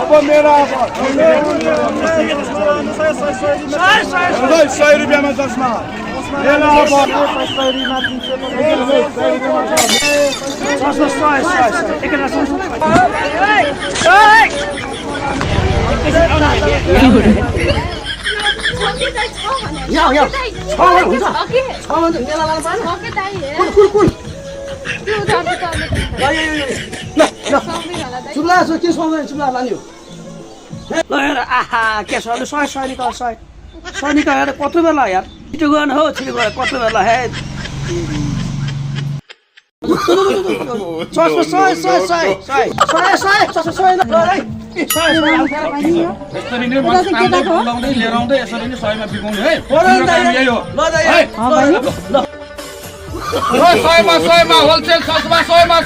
अब मेरा 100 रुपियाँमा चस्मा चुप्ला के सुहाउँदैन चुप्ला लान्यो ल हेर आहा के छ 100 निकाल 100 निकाल कति बेला यार छिटो गर्न हो छिटो गर कति बेला हे यसरी नै मान्छे बोलाउँदै लिएर आउँदै यसरी नै 100 मा बिकाउनु है यही हो ल 100 मा होलसेल 100 मा